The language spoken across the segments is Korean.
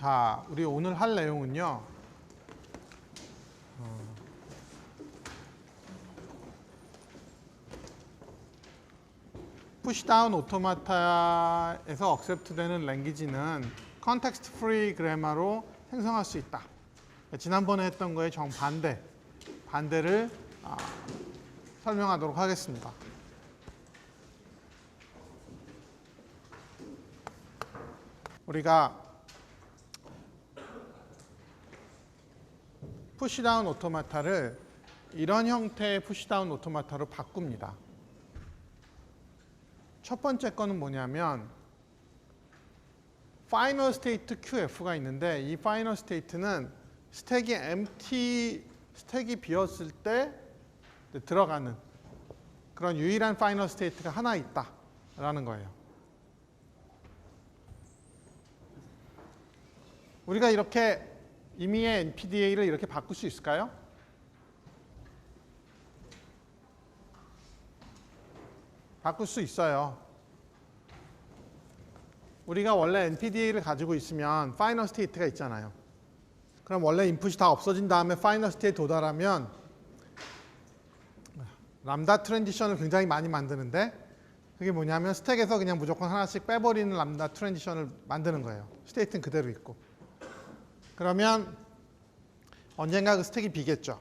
자, 우리 오늘 할 내용은요. 푸시다운 오토마타에서 억셉트 되는 랭귀지는 컨텍스트 프리 그래머로 생성할 수 있다. 지난번에 했던 거의 반대를 설명하도록 하겠습니다. 우리가 푸시다운 오토마타를 이런 형태의 푸시다운 오토마타로 바꿉니다. 첫 번째 거는 뭐냐면 파이널 스테이트 QF가 있는데 이 파이널 스테이트는 스택이 비었을 때 들어가는 그런 유일한 파이널 스테이트가 하나 있다라는 거예요. 우리가 이렇게 임의의 NPDA를 이렇게 바꿀 수 있을까요? 바꿀 수 있어요. 우리가 원래 NPDA를 가지고 있으면 파이널 스테이트가 있잖아요. 그럼 원래 인풋이 다 없어진 다음에 파이널 스테이트 도달하면 람다 트랜지션을 굉장히 많이 만드는데 그게 뭐냐면 스택에서 그냥 무조건 하나씩 빼버리는 람다 트랜지션을 만드는 거예요. 스테이트는 그대로 있고. 그러면 언젠가 그 스택이 비겠죠.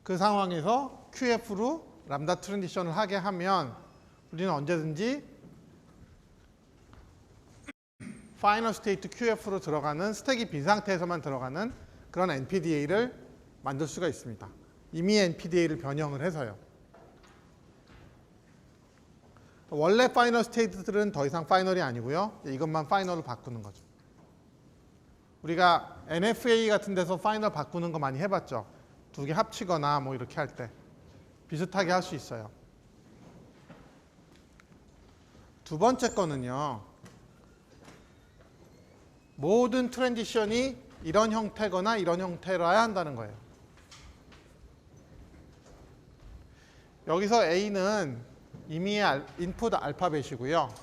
그 상황에서 QF로 람다 트랜지션을 하게 하면 우리는 언제든지 파이널 스테이트 QF로 들어가는 스택이 빈 상태에서만 들어가는 그런 NPDA를 만들 수가 있습니다. 이미 NPDA를 변형을 해서요. 원래 파이널 스테이트들은 더 이상 파이널이 아니고요. 이것만 파이널로 바꾸는 거죠. 우리가 NFA 같은 데서 파이널 바꾸는 거 많이 해봤죠. 두 개 합치거나 뭐 이렇게 할 때 비슷하게 할 수 있어요. 두 번째 거는요. 모든 트랜지션이 이런 형태거나 이런 형태로야 한다는 거예요. 여기서 A는 임의의 인풋 알파벳이고요.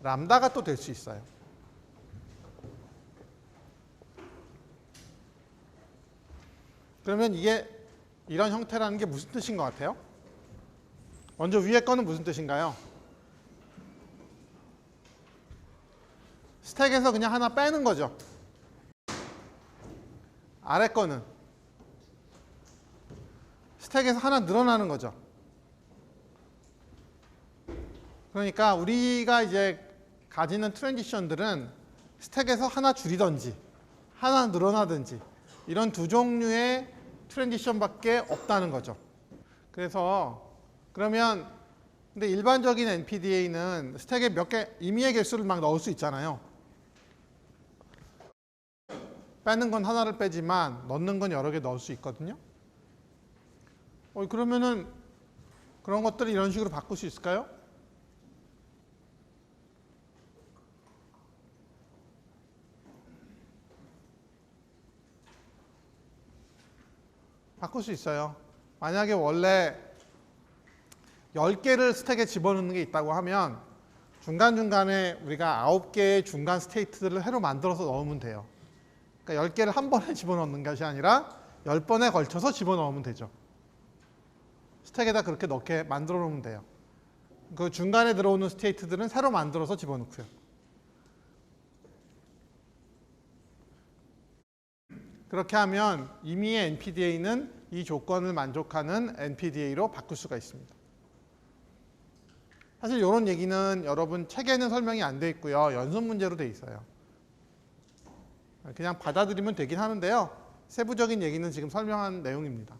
람다가 또 될 수 있어요. 그러면 이게 이런 형태라는 게 무슨 뜻인 것 같아요? 먼저 위에 거는 무슨 뜻인가요? 스택에서 그냥 하나 빼는 거죠. 아래 거는 스택에서 하나 늘어나는 거죠. 그러니까 우리가 이제 가지는 트랜지션들은 스택에서 하나 줄이든지 하나 늘어나든지 이런 두 종류의 트랜지션밖에 없다는 거죠. 그래서 그러면 근데 일반적인 NPDA는 스택에 몇 개 임의의 개수를 막 넣을 수 있잖아요. 빼는 건 하나를 빼지만 넣는 건 여러 개 넣을 수 있거든요. 그러면은 그런 것들을 이런 식으로 바꿀 수 있을까요? 바꿀 수 있어요. 만약에 원래 10개를 스택에 집어넣는 게 있다고 하면 중간중간에 우리가 9개의 중간 스테이트들을 새로 만들어서 넣으면 돼요. 그러니까 10개를 한 번에 집어넣는 것이 아니라 10번에 걸쳐서 집어넣으면 되죠. 스택에다 그렇게 넣게 만들어 놓으면 돼요. 그 중간에 들어오는 스테이트들은 새로 만들어서 집어넣고요. 그렇게 하면 임의의 NPDA는 이 조건을 만족하는 NPDA로 바꿀 수가 있습니다. 사실 이런 얘기는 여러분 책에는 설명이 안 돼 있고요. 연습 문제로 돼 있어요. 그냥 받아들이면 되긴 하는데요. 세부적인 얘기는 지금 설명한 내용입니다.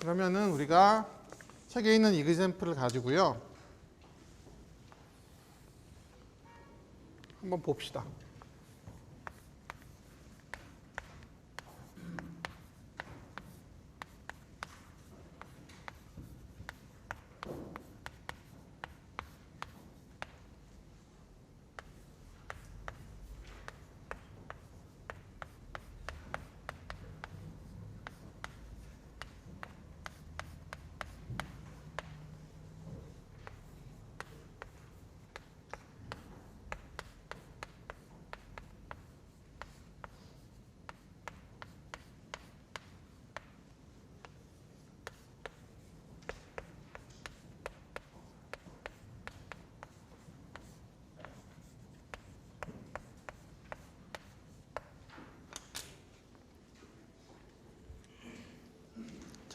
그러면은 우리가 책에 있는 이그젬플을 가지고요. 한번 봅시다.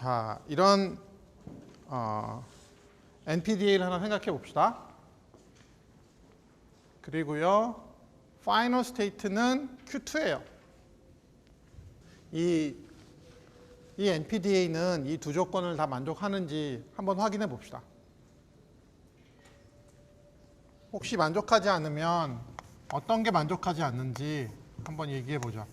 자, 이런 NPDA를 하나 생각해 봅시다. 그리고요, 파이널 스테이트는 Q2예요. 이 NPDA는 이 두 조건을 다 만족하는지 한번 확인해 봅시다. 혹시 만족하지 않으면 어떤 게 만족하지 않는지 한번 얘기해 보죠.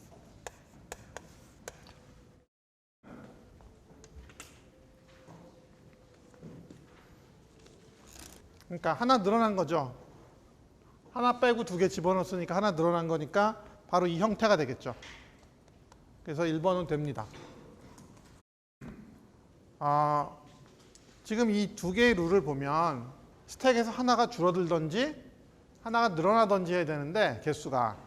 그러니까 하나 늘어난 거죠. 하나 빼고 두 개 집어넣었으니까 하나 늘어난 거니까 바로 이 형태가 되겠죠. 그래서 1번은 됩니다. 지금 이 두 개의 룰을 보면 스택에서 하나가 줄어들든지 하나가 늘어나든지 해야 되는데 개수가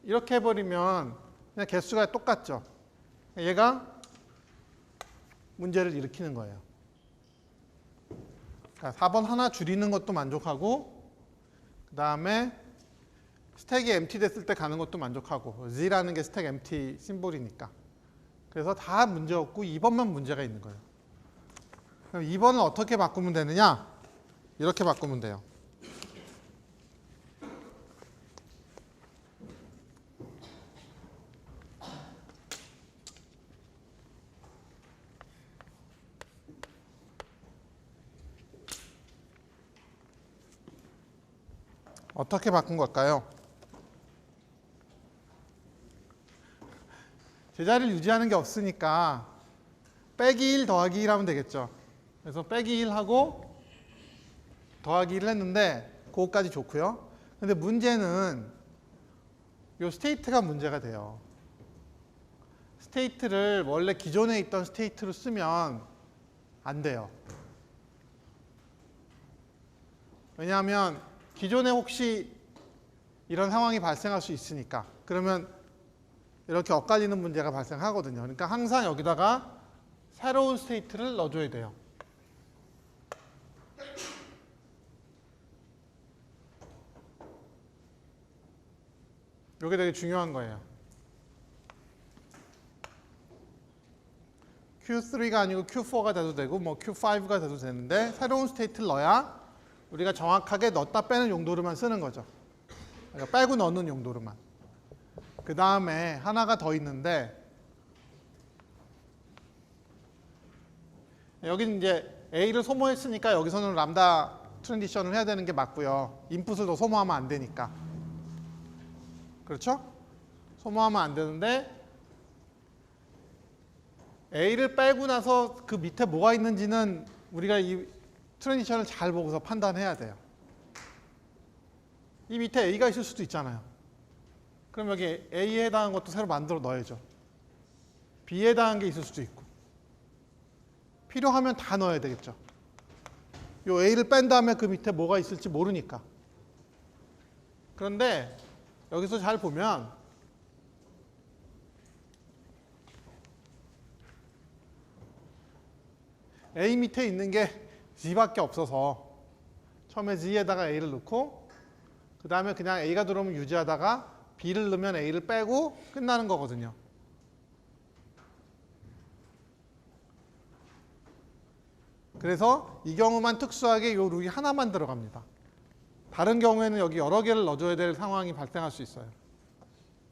이렇게 해버리면 그냥 개수가 똑같죠. 얘가 문제를 일으키는 거예요. 그러니까 4번 하나 줄이는 것도 만족하고 그 다음에 스택이 empty 됐을 때 가는 것도 만족하고 Z라는 게 스택 empty 심볼이니까 그래서 다 문제 없고 2번만 문제가 있는 거예요. 그럼 2번을 어떻게 바꾸면 되느냐? 이렇게 바꾸면 돼요. 어떻게 바꾼 걸까요? 제자리를 유지하는 게 없으니까 빼기 1 더하기 1 하면 되겠죠. 그래서 빼기 1 하고 더하기 1을 했는데 그거까지 좋고요. 근데 문제는 이 스테이트가 문제가 돼요. 스테이트를 원래 기존에 있던 스테이트로 쓰면 안 돼요. 왜냐하면 기존에 혹시 이런 상황이 발생할 수 있으니까 그러면 이렇게 엇갈리는 문제가 발생하거든요. 그러니까 항상 여기다가 새로운 스테이트를 넣어줘야 돼요. 이게 되게 중요한 거예요. Q3가 아니고 Q4가 돼도 되고 뭐 Q5가 돼도 되는데 새로운 스테이트를 넣어야 우리가 정확하게 넣었다 빼는 용도로만 쓰는 거죠. 그러니까 빼고 넣는 용도로만. 그 다음에 하나가 더 있는데 여기는 이제 A를 소모했으니까 여기서는 람다 트랜지션을 해야 되는 게 맞고요. 인풋을 더 소모하면 안 되니까. 그렇죠? 소모하면 안 되는데 A를 빼고 나서 그 밑에 뭐가 있는지는 우리가 이 트랜지션을 잘 보고서 판단해야 돼요. 이 밑에 A가 있을 수도 있잖아요. 그럼 여기 A에 해당한 것도 새로 만들어 넣어야죠. B에 해당한 게 있을 수도 있고. 필요하면 다 넣어야 되겠죠. 요 A를 뺀 다음에 그 밑에 뭐가 있을지 모르니까. 그런데 여기서 잘 보면 A 밑에 있는 게 Z밖에 없어서 처음에 Z에다가 A를 넣고 그 다음에 그냥 A가 들어오면 유지하다가 B를 넣으면 A를 빼고 끝나는 거거든요. 그래서 이 경우만 특수하게 이 룰이 하나만 들어갑니다. 다른 경우에는 여기 여러 개를 넣어줘야 될 상황이 발생할 수 있어요.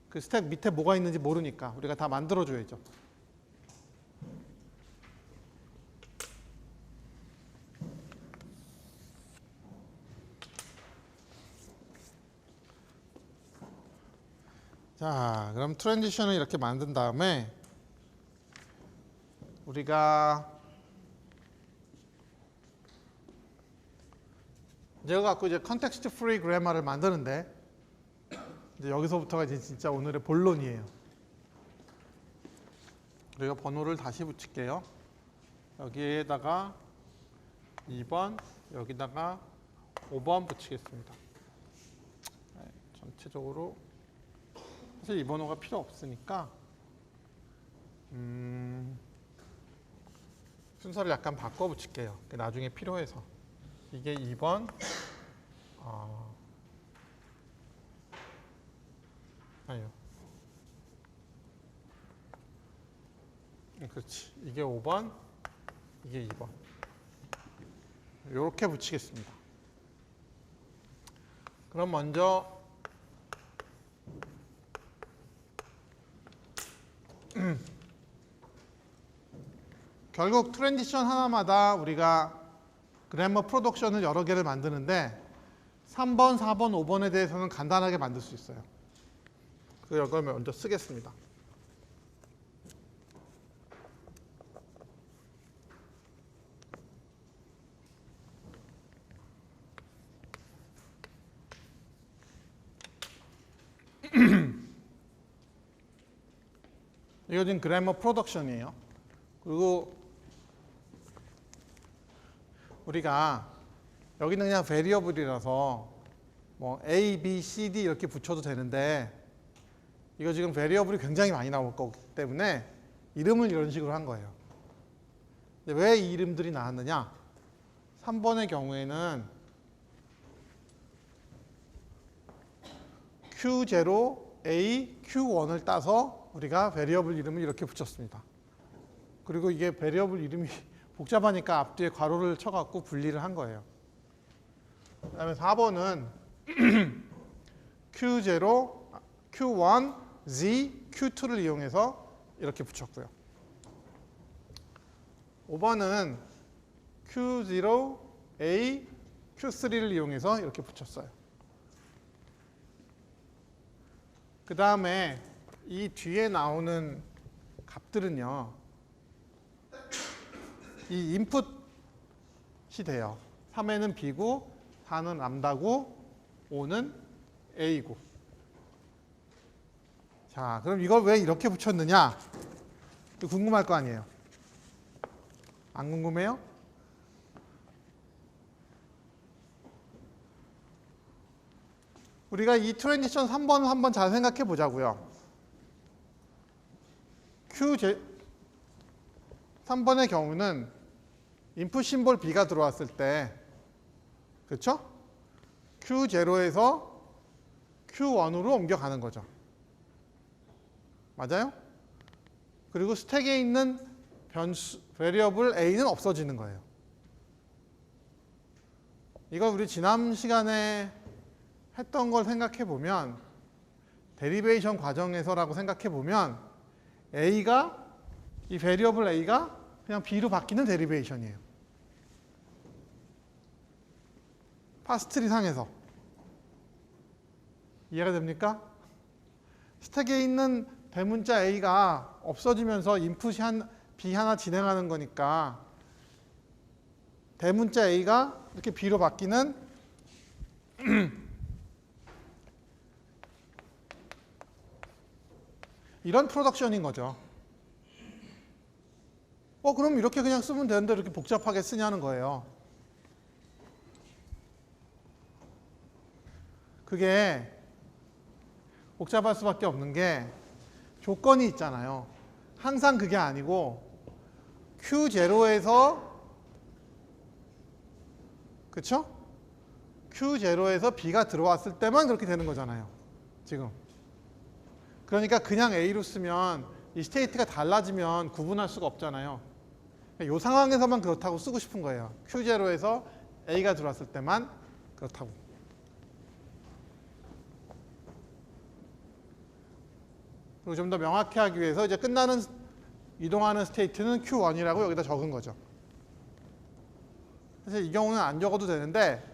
그 스택 밑에 뭐가 있는지 모르니까 우리가 다 만들어줘야죠. 자, 그럼 트랜지션을 이렇게 만든 다음에 우리가 제가 갖고 이제 컨텍스트 프리 그래머를 만드는데 이제 여기서부터가 이제 진짜 오늘의 본론이에요. 우리가 번호를 다시 붙일게요. 여기에다가 2번, 여기다가 5번 붙이겠습니다. 네, 전체적으로 사실 이 번호가 필요 없으니까 순서를 약간 바꿔 붙일게요. 나중에 필요해서. 이게 2번, 아니요. 그렇지. 이게 5번, 이게 2번. 이렇게 붙이겠습니다. 그럼 먼저 결국 트랜지션 하나마다 우리가 그래머 프로덕션을 여러 개를 만드는데 3번, 4번, 5번에 대해서는 간단하게 만들 수 있어요. 그걸 먼저 쓰겠습니다. 이거 지금 그래머 프로덕션이에요. 그리고 우리가 여기는 그냥 베리어블이라서 뭐 A, B, C, D 이렇게 붙여도 되는데 이거 지금 베리어블이 굉장히 많이 나올 거기 때문에 이름을 이런 식으로 한 거예요. 왜 이 이름들이 나왔느냐? 3번의 경우에는 Q0, A, Q1을 따서 우리가 베리어블 이름을 이렇게 붙였습니다. 그리고 이게 베리어블 이름이 복잡하니까 앞뒤에 괄호를 쳐갖고 분리를 한 거예요. 그 다음에 4번은 Q0, Q1, Z, Q2를 이용해서 이렇게 붙였고요. 5번은 Q0, A, Q3를 이용해서 이렇게 붙였어요. 그 다음에 이 뒤에 나오는 값들은요. 이 인풋이 돼요. 3에는 B고 4는 람다고 5는 A고. 자, 그럼 이걸 왜 이렇게 붙였느냐? 궁금할 거 아니에요. 안 궁금해요? 우리가 이 트랜지션 3번을 한번 잘 생각해 보자고요. 3번의 경우는 인풋 심볼 B가 들어왔을 때, 그렇죠? Q0에서 Q1으로 옮겨가는 거죠. 맞아요? 그리고 스택에 있는 베리어블 A는 없어지는 거예요. 이걸 우리 지난 시간에 했던 걸 생각해 보면, 데리베이션 과정에서라고 생각해 보면 A가, 이 베리어블 A가 그냥 B로 바뀌는 데리베이션이에요. 파스트리 상에서. 이해가 됩니까? 스택에 있는 대문자 A가 없어지면서 인풋이 B 하나 진행하는 거니까 대문자 A가 이렇게 B로 바뀌는 이런 프로덕션인 거죠. 그럼 이렇게 그냥 쓰면 되는데 이렇게 복잡하게 쓰냐는 거예요. 그게 복잡할 수밖에 없는 게 조건이 있잖아요. 항상 그게 아니고 Q0에서 그쵸? Q0에서 B가 들어왔을 때만 그렇게 되는 거잖아요. 지금. 그러니까 그냥 A로 쓰면 이 스테이트가 달라지면 구분할 수가 없잖아요. 이 상황에서만 그렇다고 쓰고 싶은 거예요. Q0에서 A가 들어왔을 때만 그렇다고. 그리고 좀 더 명확히 하기 위해서 이제 이동하는 스테이트는 Q1이라고 여기다 적은 거죠. 사실 이 경우는 안 적어도 되는데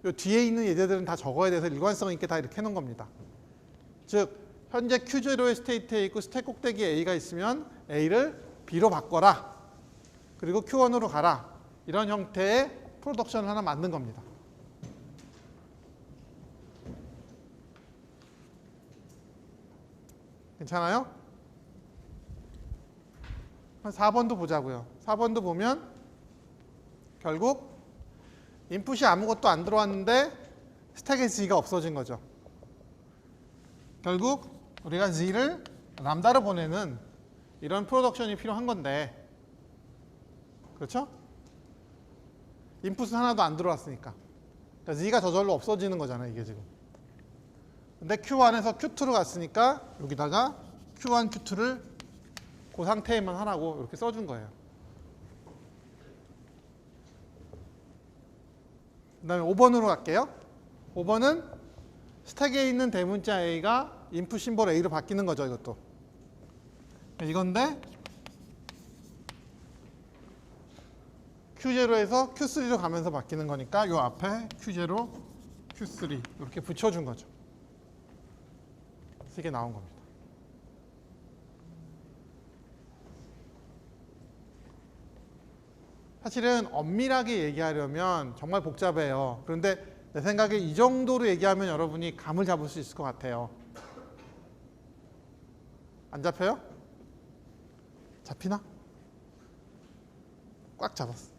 이 뒤에 있는 예제들은 다 적어야 돼서 일관성 있게 다 이렇게 해놓은 겁니다. 즉 현재 Q0의 스테이트에 있고 스택 꼭대기에 A가 있으면 A를 B로 바꿔라. 그리고 Q1으로 가라. 이런 형태의 프로덕션을 하나 만든 겁니다. 괜찮아요? 4번도 보자고요. 4번도 보면 결국 인풋이 아무것도 안 들어왔는데 스택에 Z가 없어진 거죠. 결국 우리가 Z를 람다로 보내는 이런 프로덕션이 필요한 건데, 그렇죠? 인풋은 하나도 안 들어왔으니까. 그러니까 Z가 저절로 없어지는 거잖아요, 이게 지금. 근데 Q1에서 Q2로 갔으니까 여기다가 Q1, Q2를 그 상태에만 하라고 이렇게 써준 거예요. 그 다음에 5번으로 갈게요. 5번은 스택에 있는 대문자 A가 인풋 심볼 A로 바뀌는 거죠. 이것도. 이건데 Q0에서 Q3로 가면서 바뀌는 거니까 이 앞에 Q0, Q3 이렇게 붙여준 거죠. 이게 나온 겁니다. 사실은 엄밀하게 얘기하려면 정말 복잡해요. 그런데 내 생각에 이 정도로 얘기하면 여러분이 감을 잡을 수 있을 것 같아요. 안 잡혀요? 잡히나? 꽉 잡았어.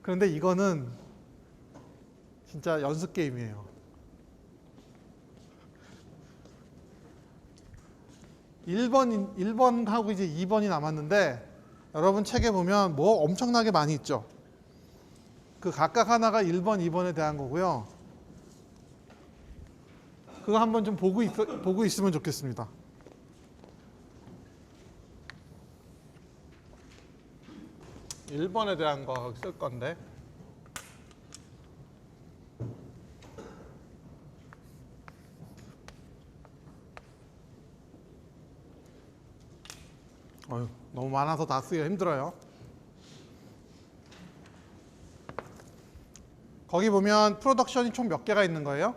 그런데 이거는 진짜 연습 게임이에요. 1번하고 이제 2번이 남았는데 여러분 책에 보면 뭐 엄청나게 많이 있죠. 그 각각 하나가 1번, 2번에 대한 거고요. 그거 한번 좀 보고 있으면 좋겠습니다. (1번에) 대한 거 쓸 건데 너무 많아서 다 쓰기가 힘들어요. 거기 보면 프로덕션이 총 몇 개가 있는 거예요?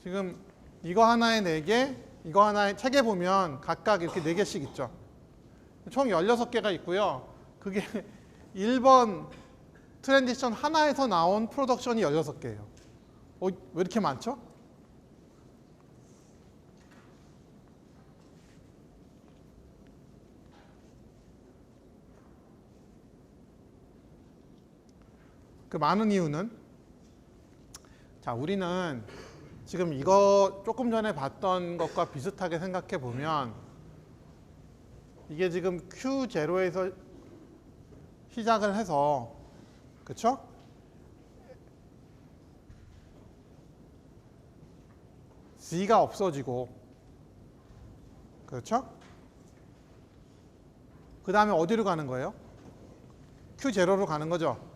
지금 이거 하나에 4개, 이거 하나에 책에 보면 각각 이렇게 4개씩 있죠. 총 16개가 있고요. 그게 1번 트랜지션 하나에서 나온 프로덕션이 16개예요. 왜 이렇게 많죠? 그 많은 이유는 자, 우리는 지금 이거 조금 전에 봤던 것과 비슷하게 생각해 보면 이게 지금 Q0에서 시작을 해서 그쵸? Z가 없어지고 그렇죠? 그 다음에 어디로 가는 거예요? Q0로 가는 거죠.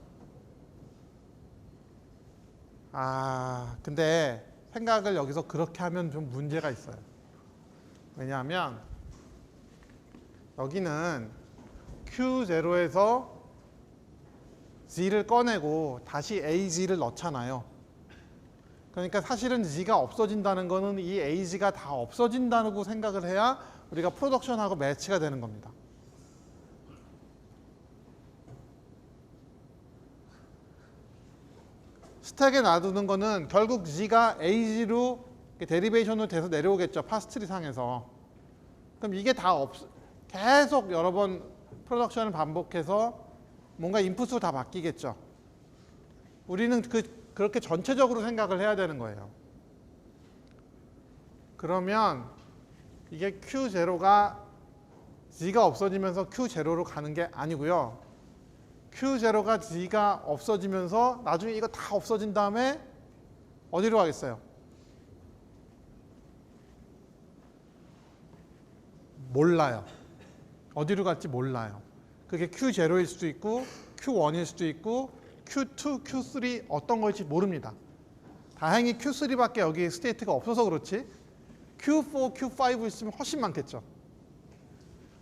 근데 생각을 여기서 그렇게 하면 좀 문제가 있어요. 왜냐하면 여기는 Q0에서 Z를 꺼내고 다시 AZ를 넣잖아요. 그러니까 사실은 Z가 없어진다는 거는 이 AZ가 다 없어진다고 생각을 해야 우리가 프로덕션하고 매치가 되는 겁니다. 스택에 놔두는 거는 결국 Z가 AZ로 데리베이션으로 돼서 내려오겠죠. 파스트리 상에서. 그럼 이게 다 계속 여러 번 프로덕션을 반복해서 뭔가 인풋으로 다 바뀌겠죠. 우리는 그렇게 전체적으로 생각을 해야 되는 거예요. 그러면 이게 Q0가 Z가 없어지면서 Q0로 가는 게 아니고요. Q0가 Z가 없어지면서 나중에 이거 다 없어진 다음에 어디로 가겠어요? 몰라요. 어디로 갈지 몰라요. 그게 Q0일 수도 있고 Q1일 수도 있고 Q2, Q3 어떤 거일지 모릅니다. 다행히 Q3밖에 여기 스테이트가 없어서 그렇지 Q4, Q5 있으면 훨씬 많겠죠.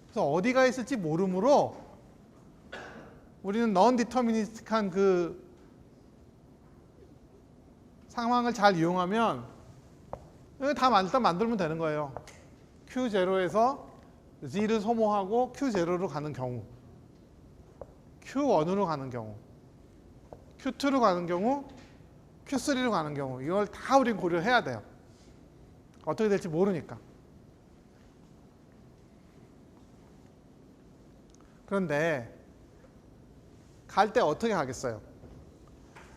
그래서 어디가 있을지 모르므로 우리는 non-deterministic한 그 상황을 잘 이용하면 다 일단 만들면 되는 거예요. Q0에서 Z를 소모하고 Q0로 가는 경우, Q1으로 가는 경우, Q2로 가는 경우, Q3로 가는 경우 이걸 다 우리는 고려해야 돼요. 어떻게 될지 모르니까. 그런데 갈 때 어떻게 하겠어요?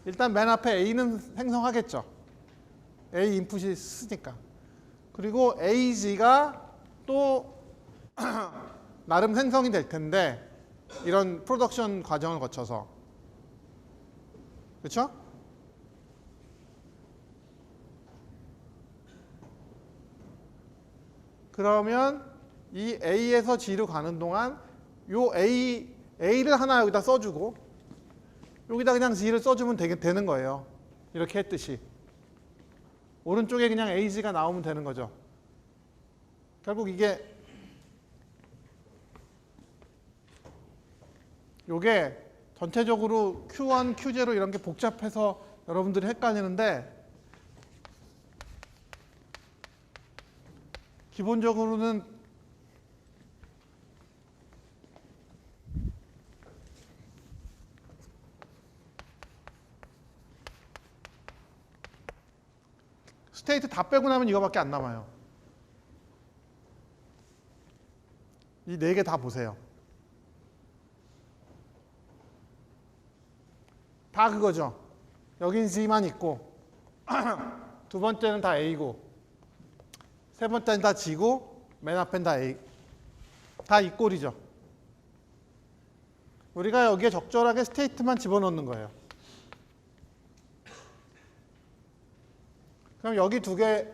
일단 맨 앞에 A는 생성하겠죠. A 인풋이 쓰니까. 그리고 AZ가 또 나름 생성이 될 텐데 이런 프로덕션 과정을 거쳐서 그렇죠? 그러면 이 A에서 G로 가는 동안 요 A A를 하나 여기다 써주고 여기다 그냥 Z를 써주면 되는 거예요. 이렇게 했듯이. 오른쪽에 그냥 AG가 나오면 되는 거죠. 결국 요게 전체적으로 Q1, Q0 이런 게 복잡해서 여러분들이 헷갈리는데 기본적으로는 스테이트 다 빼고 나면 이거밖에 안 남아요. 이 네 개 다 보세요. 다 그거죠. 여긴 Z만 있고 두 번째는 다 A고 세 번째는 다 G고 맨 앞엔 다 A. 다 이 꼴이죠. 우리가 여기에 적절하게 스테이트만 집어넣는 거예요. 그럼 여기 두 개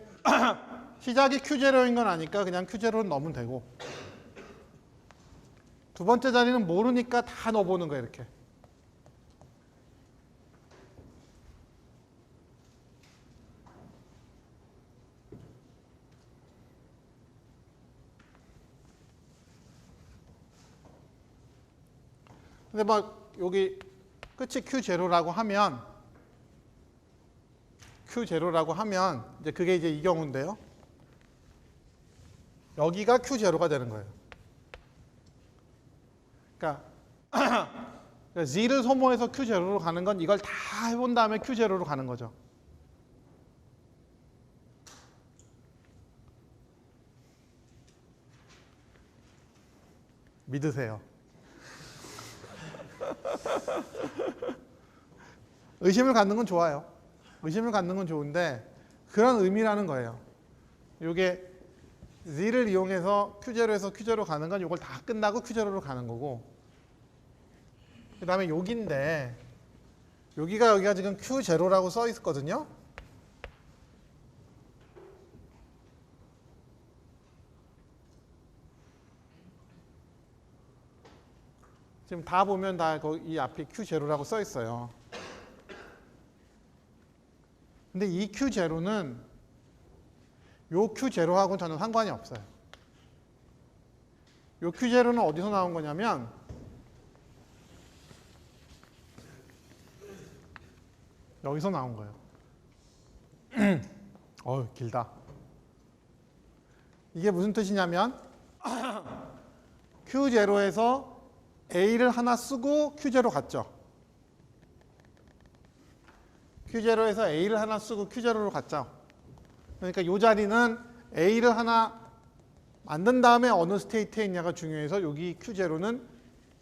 시작이 Q0인 건 아니까 그냥 Q0는 넣으면 되고 두 번째 자리는 모르니까 다 넣어보는 거예요. 이렇게. 근데 막 여기 끝이 Q0라고 하면 이제 그게 이제 이 경우인데요. 여기가 Q0가 되는 거예요. 그러니까 Z를 소모해서 Q0로 가는 건 이걸 다 해본 다음에 Q0로 가는 거죠. 믿으세요. 의심을 갖는 건 좋아요. 의심을 갖는 건 좋은데 그런 의미라는 거예요. 이게 Z를 이용해서 Q0에서 Q0로 가는 건 이걸 다 끝나고 Q0로 가는 거고 그 다음에 여기인데 여기가 지금 Q0라고 써 있거든요. 지금 다 보면 다 이 앞에 Q0라고 써 있어요. 근데 이 Q0는 요 Q0하고는 전혀 상관이 없어요. 요 Q0는 어디서 나온 거냐면 여기서 나온 거예요. 길다. 이게 무슨 뜻이냐면 Q0에서 A를 하나 쓰고 Q0 갔죠. Q0에서 A를 하나 쓰고 Q0로 갔죠. 그러니까 이 자리는 A를 하나 만든 다음에 어느 스테이트에 있냐가 중요해서 여기 Q0는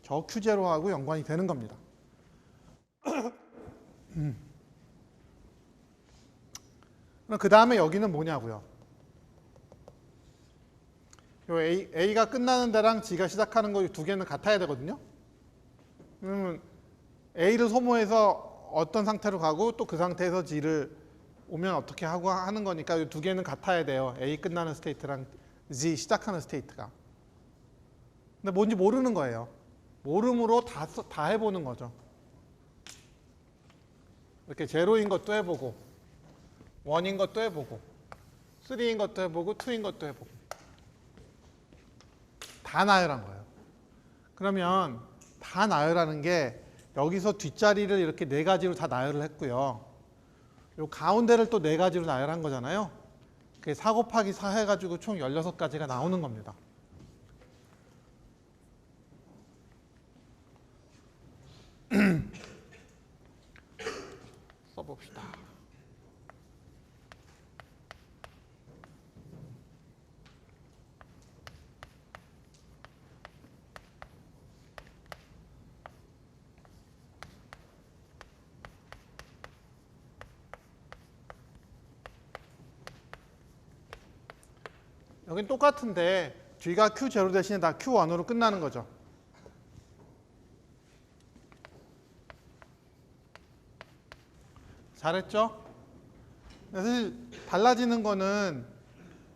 저 Q0하고 연관이 되는 겁니다. 그럼 그 다음에 여기는 뭐냐고요. 요 A가 끝나는 데랑 G가 시작하는 거 두 개는 같아야 되거든요. 그러면 A를 소모해서 어떤 상태로 가고 또 그 상태에서 G를 오면 어떻게 하고 하는 거니까 이 두 개는 같아야 돼요. A 끝나는 스테이트랑 Z 시작하는 스테이트가. 근데 뭔지 모르는 거예요. 모름으로 다 해보는 거죠. 이렇게 제로인 것도 해보고 1인 것도 해보고 3인 것도 해보고 2인 것도 해보고 다 나열한 거예요. 그러면 다 나열하는 게 여기서 뒷자리를 이렇게 네 가지로 다 나열을 했고요. 요 가운데를 또 네 가지로 나열한 거잖아요. 그게 4 곱하기 4 해가지고 총 16가지가 나오는 겁니다. 써봅시다. 여긴 똑같은데 G가 Q0 대신에 다 Q1으로 끝나는 거죠. 잘했죠? 사실 달라지는 거는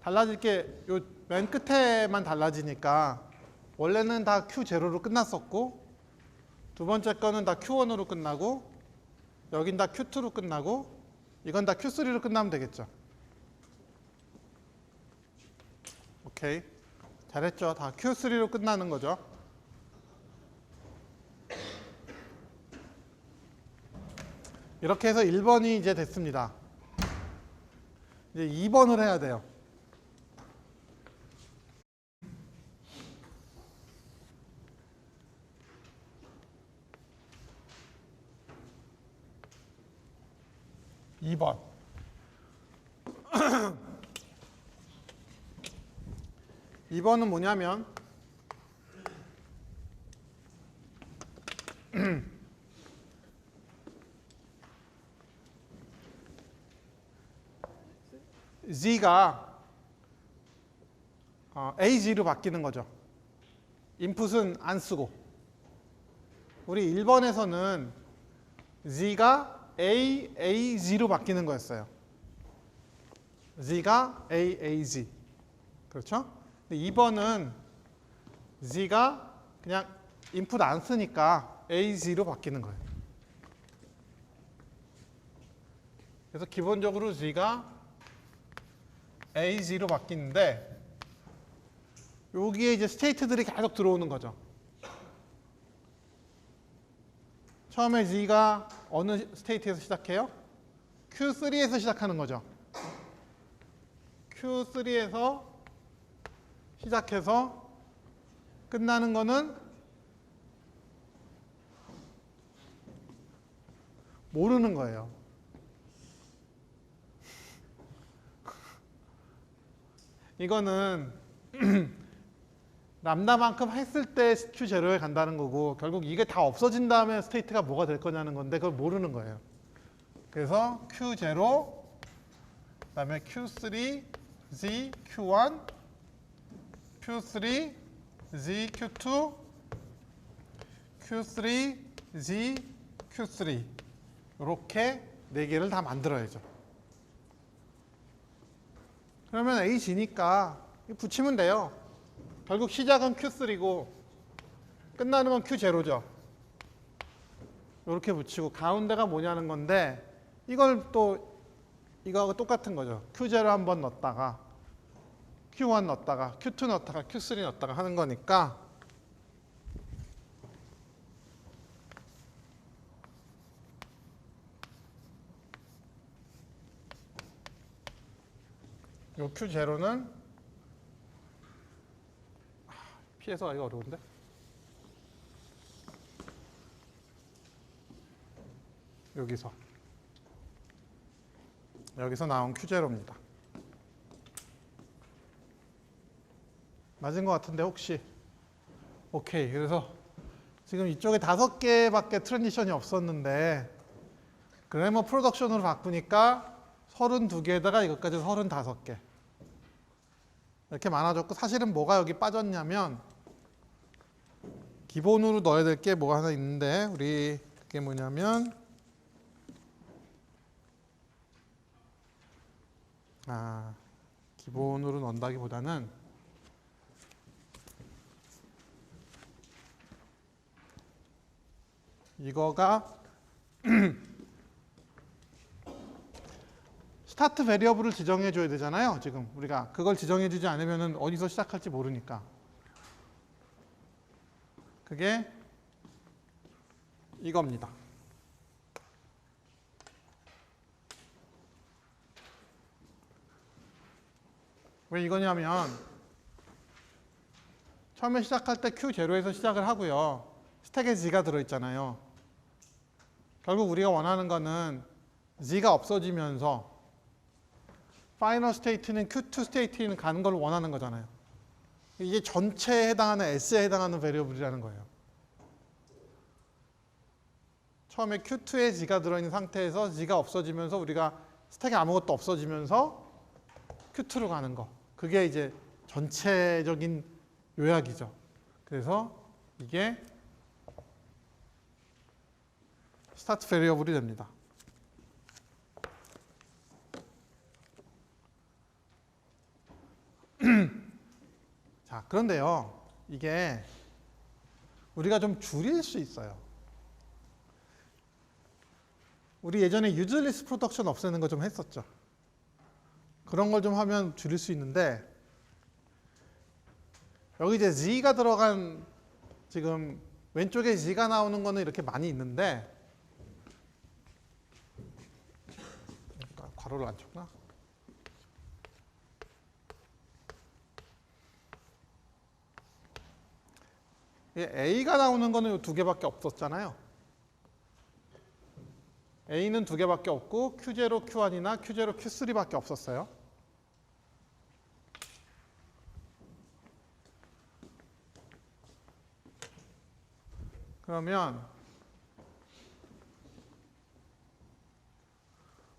달라질 게 요 맨 끝에만 달라지니까 원래는 다 Q0로 끝났었고 두 번째 거는 다 Q1으로 끝나고 여긴 다 Q2로 끝나고 이건 다 Q3로 끝나면 되겠죠. 오케이. 잘했죠. 다 Q3로 끝나는 거죠. 이렇게 해서 1번이 이제 됐습니다. 이제 2번을 해야 돼요. (2번) 2번은 뭐냐면 Z가 AG로 바뀌는 거죠. 인풋은 안 쓰고. 우리 1번에서는 Z가 AAG로 바뀌는 거였어요. Z가 AAG. 그렇죠? 근데 2번은 Z가 그냥 인풋 안 쓰니까 AG로 바뀌는 거예요. 그래서 기본적으로 Z가 AG로 바뀌는데 여기에 이제 스테이트들이 계속 들어오는 거죠. 처음에 Z가 어느 스테이트에서 시작해요? Q3에서 시작하는 거죠. Q3에서 시작해서 끝나는 거는 모르는 거예요. 이거는 람다만큼 했을 때 Q0에 간다는 거고 결국 이게 다 없어진 다음에 스테이트가 뭐가 될 거냐는 건데 그걸 모르는 거예요. 그래서 Q0 그다음에 Q3, Z, Q1, Q3, Z, Q2, Q3, Z, Q3 이렇게 4개를 다 만들어야죠. 그러면 AG니까 붙이면 돼요. 결국 시작은 Q3고 끝나는 건 Q0죠. 이렇게 붙이고 가운데가 뭐냐는 건데 이걸 또 이거하고 똑같은 거죠. Q0 한번 넣었다가 Q1 넣었다가 Q2 넣었다가 Q3 넣었다가 하는 거니까 이 Q0는 피해서 하기가 어려운데? 여기서 나온 Q0입니다. 맞은 것 같은데 혹시? 오케이. 그래서 지금 이쪽에 5개밖에 트랜지션이 없었는데 그래머 프로덕션으로 바꾸니까 32개에다가 이것까지 35개. 이렇게 많아졌고 사실은 뭐가 여기 빠졌냐면 기본으로 넣어야 될 게 뭐가 하나 있는데 우리 그게 뭐냐면 기본으로 넣는다기보다는 이거가 스타트 베리어블을 지정해 줘야 되잖아요. 지금 우리가 그걸 지정해 주지 않으면 어디서 시작할지 모르니까. 그게 이겁니다. 왜 이거냐면 처음에 시작할 때 Q0에서 시작을 하고요. 스택에 Z가 들어있잖아요. 결국 우리가 원하는 거는 Z가 없어지면서 파이널 스테이트는 Q2 스테이트는 가는 걸 원하는 거잖아요. 이게 전체에 해당하는 S에 해당하는 베리어블이라는 거예요. 처음에 Q2에 Z가 들어있는 상태에서 Z가 없어지면서 우리가 스택에 아무것도 없어지면서 Q2로 가는 거. 그게 이제 전체적인 요약이죠. 그래서 이게 스타트 베리어블이 됩니다. 자, 그런데요. 이게 우리가 좀 줄일 수 있어요. 우리 예전에 유즈리스 프로덕션 없애는 거 좀 했었죠. 그런 걸 좀 하면 줄일 수 있는데 여기 이제 Z가 들어간 지금 왼쪽에 Z가 나오는 거는 이렇게 많이 있는데 괄호를 안 쳤구나. A가 나오는 거는 이 두 개밖에 없었잖아요. A는 두 개밖에 없고 Q0, Q1이나 Q0, Q3밖에 없었어요. 그러면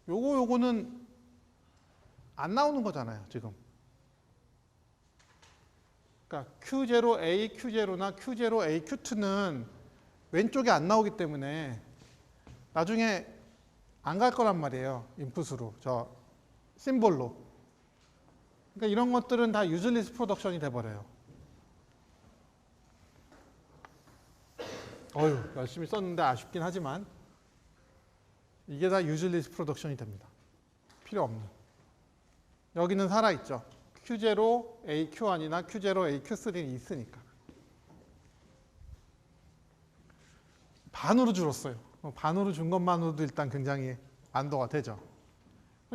요거는 안 나오는 거잖아요, 지금. 그러니까 Q0A, Q0나 Q0A, Q2는 왼쪽에 안 나오기 때문에 나중에 안 갈 거란 말이에요. 인풋으로, 저 심볼로. 그러니까 이런 것들은 다 유즐리스 프로덕션이 돼버려요. 열심히 썼는데 아쉽긴 하지만 이게 다 유즐리스 프로덕션이 됩니다. 필요 없는. 여기는 살아있죠. Q0, A, Q1이나 Q0, A, Q3는 있으니까. 반으로 줄었어요. 반으로 준 것만으로도 일단 굉장히 안도가 되죠.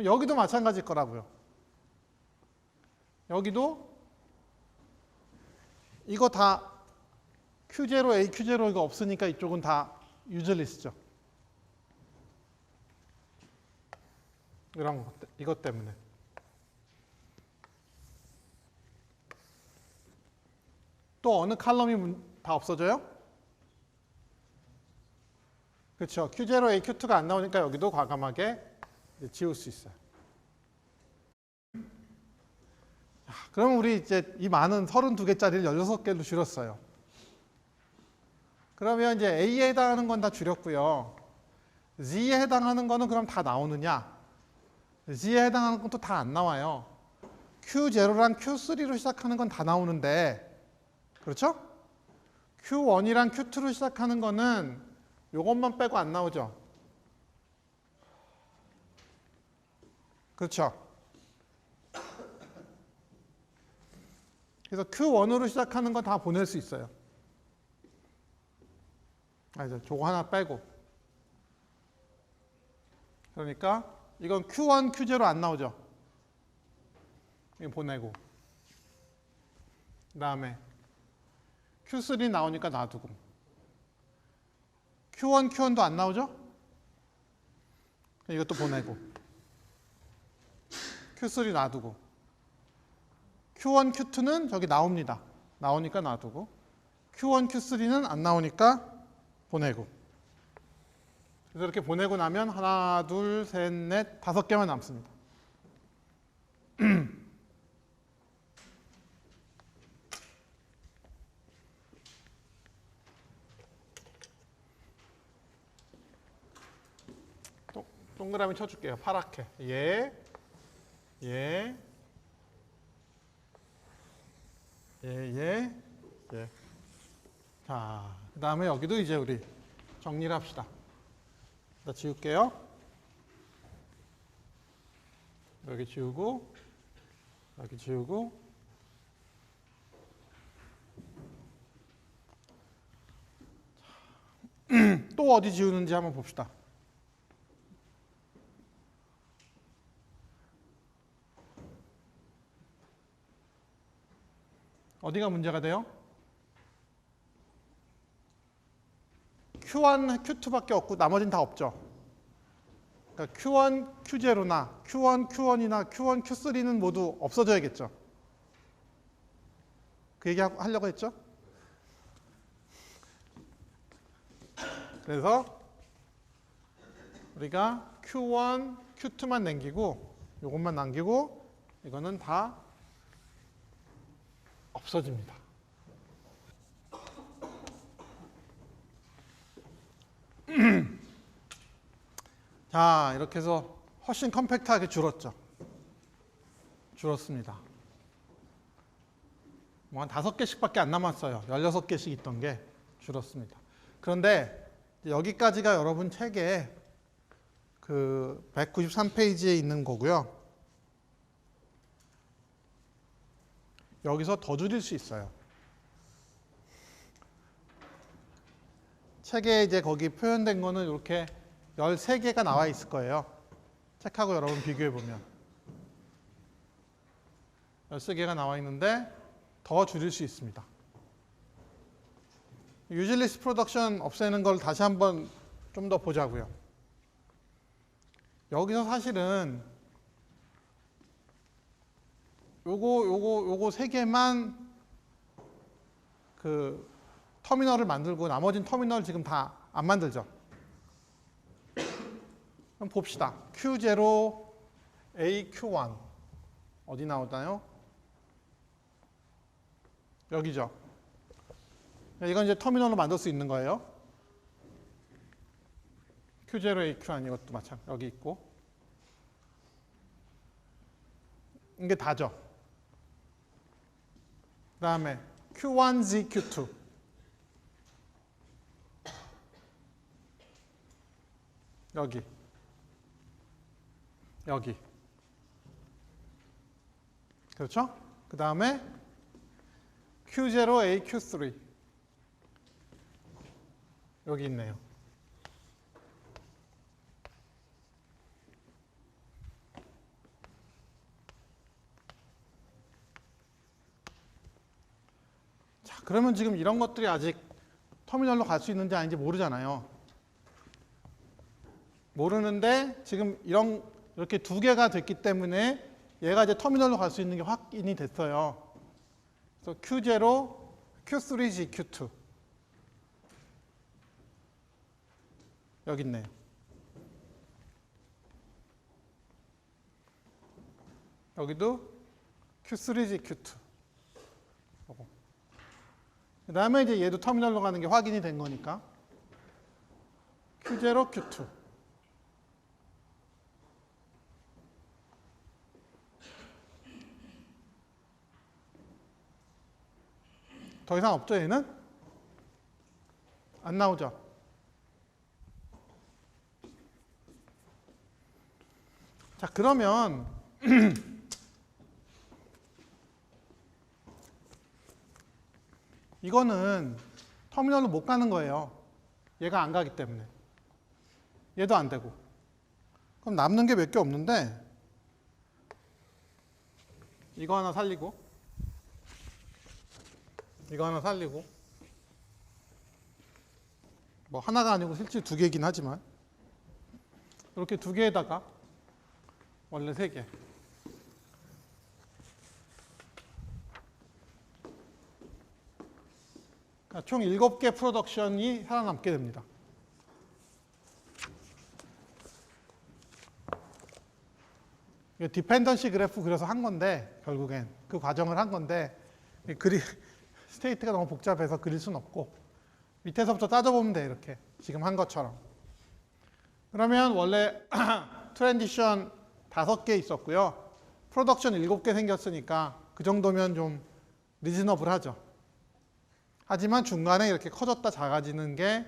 여기도 마찬가지일 거라고요. 여기도 이거 다 Q0, A, Q0 이거 없으니까 이쪽은 다 유즐리스죠. 이것 때문에. 또 어느 칼럼이 다 없어져요? 그렇죠. Q0, A, Q2가 안 나오니까 여기도 과감하게 지울 수 있어요. 그럼 우리 이제 이 많은 32개짜리를 16개로 줄였어요. 그러면 이제 A에 해당하는 건 다 줄였고요. Z에 해당하는 거는 그럼 다 나오느냐? Z에 해당하는 것도 다 안 나와요. Q0랑 Q3로 시작하는 건 다 나오는데, 그렇죠? Q1이랑 Q2로 시작하는 거는 요것만 빼고 안 나오죠. 그렇죠? 그래서 Q1으로 시작하는 건 다 보낼 수 있어요. 이제 저거 하나 빼고. 그러니까 이건 Q1, Q0 안 나오죠. 이거 보내고. 그 다음에 Q3 나오니까 놔두고. Q1, Q1도 안 나오죠? 이것도 보내고. Q3 놔두고. Q1, Q2는 저기 나옵니다. 나오니까 놔두고. Q1, Q3는 안 나오니까 보내고. 그래서 이렇게 보내고 나면 하나, 둘, 셋, 넷, 5개만 남습니다. 동그라미 쳐줄게요. 파랗게. 예. 자, 그 다음에 여기도 이제 우리 정리를 합시다. 나 지울게요. 여기 지우고, 여기 지우고, 또 어디 지우는지 한번 봅시다. 어디가 문제가 돼요? Q1, Q2밖에 없고 나머지는 다 없죠. 그러니까 Q1, Q0나 Q1, Q1이나 Q1, Q3는 모두 없어져야겠죠. 그 얘기 하려고 했죠? 그래서 우리가 Q1, Q2만 남기고 이것만 남기고 이거는 다 없어집니다. 자, 이렇게 해서 훨씬 컴팩트하게 줄었죠. 줄었습니다. 뭐 한 5개씩밖에 안 남았어요. 16개씩 있던 게 줄었습니다. 그런데 여기까지가 여러분 책에 그 193페이지에 있는 거고요. 여기서 더 줄일 수 있어요. 책에 이제 거기 표현된 거는 이렇게 13개가 나와 있을 거예요. 책하고 여러분 비교해 보면 13개가 나와 있는데 더 줄일 수 있습니다. 유질리스 프로덕션 없애는 걸 다시 한번 좀 더 보자고요. 여기서 사실은 요거 세 개만 그 터미널을 만들고 나머지는 터미널 지금 다 안 만들죠. 그럼 봅시다. Q0, AQ1 어디 나오나요? 여기죠. 이건 이제 터미널로 만들 수 있는 거예요. Q0, AQ1 이것도 마찬가지 여기 있고 이게 다죠. 그 다음에 Q1, ZQ2 여기 그렇죠? 그 다음에 Q0, AQ3 여기 있네요. 자, 그러면 지금 이런 것들이 아직 터미널로 갈 수 있는지 아닌지 모르잖아요. 모르는데 지금 이렇게 두 개가 됐기 때문에 얘가 이제 터미널로 갈 수 있는 게 확인이 됐어요. 그래서 Q0, Q3, GQ2 여기 있네요. 여기도 Q3, GQ2 그 다음에 이제 얘도 터미널로 가는 게 확인이 된 거니까 Q0, Q2 더 이상 없죠, 얘는? 안 나오죠? 자, 그러면 이거는 터미널로 못 가는 거예요. 얘가 안 가기 때문에. 얘도 안 되고. 그럼 남는 게 몇 개 없는데 이거 하나 살리고 이거 하나 살리고 뭐 하나가 아니고 실제 두 개이긴 하지만 이렇게 두 개에다가 원래 세 개 그러니까 총 7개 프로덕션이 살아남게 됩니다. 디펜던시 그래프 그려서 한 건데 결국엔 그 과정을 한 건데 스테이트가 너무 복잡해서 그릴 수는 없고 밑에서부터 따져보면 돼. 이렇게 지금 한 것처럼. 그러면 원래 트랜지션 5개 있었고요. 프로덕션 7개 생겼으니까 그 정도면 좀 리즈너블하죠. 하지만 중간에 이렇게 커졌다 작아지는 게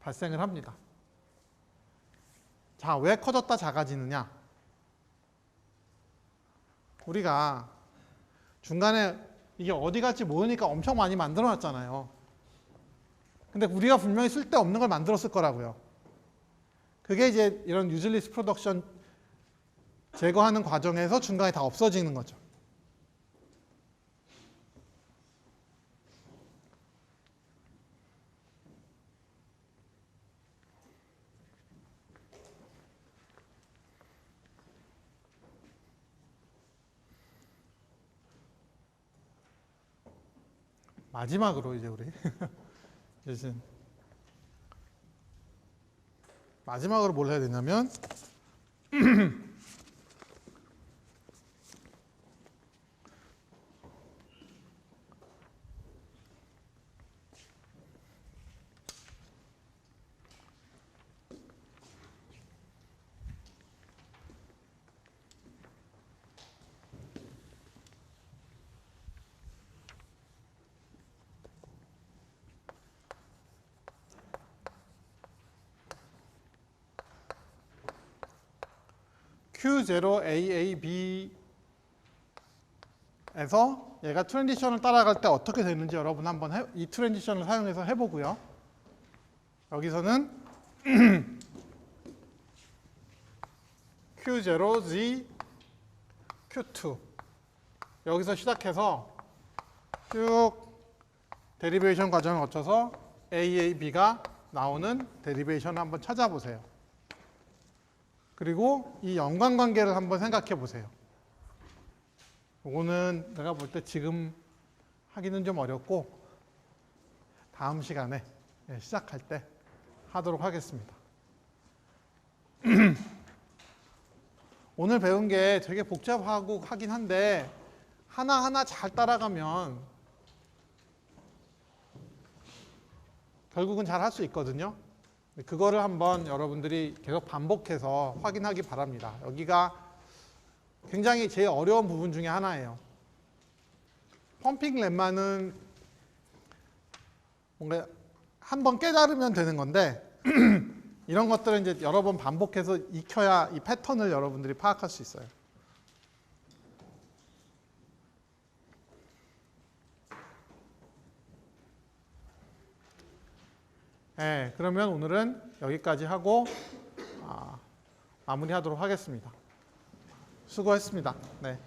발생을 합니다. 자, 왜 커졌다 작아지느냐? 우리가 중간에 이게 어디 갈지 모르니까 엄청 많이 만들어 놨잖아요. 근데 우리가 분명히 쓸데없는 걸 만들었을 거라고요. 그게 이제 이런 유즐리스 프로덕션 제거하는 과정에서 중간에 다 없어지는 거죠. 마지막으로 이제 우리 이제 마지막으로 뭘 해야 되냐면 Q0AAB에서 얘가 트랜지션을 따라갈 때 어떻게 되는지 여러분 한번 이 트랜지션을 사용해서 해보고요. 여기서는 Q0Z Q2 여기서 시작해서 쭉 데리베이션 과정을 거쳐서 AAB가 나오는 데리베이션을 한번 찾아보세요. 그리고 이 연관관계를 한번 생각해 보세요. 이거는 내가 볼 때 지금 하기는 좀 어렵고 다음 시간에 시작할 때 하도록 하겠습니다. 오늘 배운 게 되게 복잡하고 하긴 한데 하나하나 잘 따라가면 결국은 잘 할 수 있거든요. 그거를 한번 여러분들이 계속 반복해서 확인하기 바랍니다. 여기가 굉장히 제일 어려운 부분 중에 하나예요. 펌핑 lem마는 뭔가 한번 깨달으면 되는 건데 이런 것들은 이제 여러 번 반복해서 익혀야 이 패턴을 여러분들이 파악할 수 있어요. 네, 그러면 오늘은 여기까지 하고 마무리하도록 하겠습니다. 수고했습니다. 네.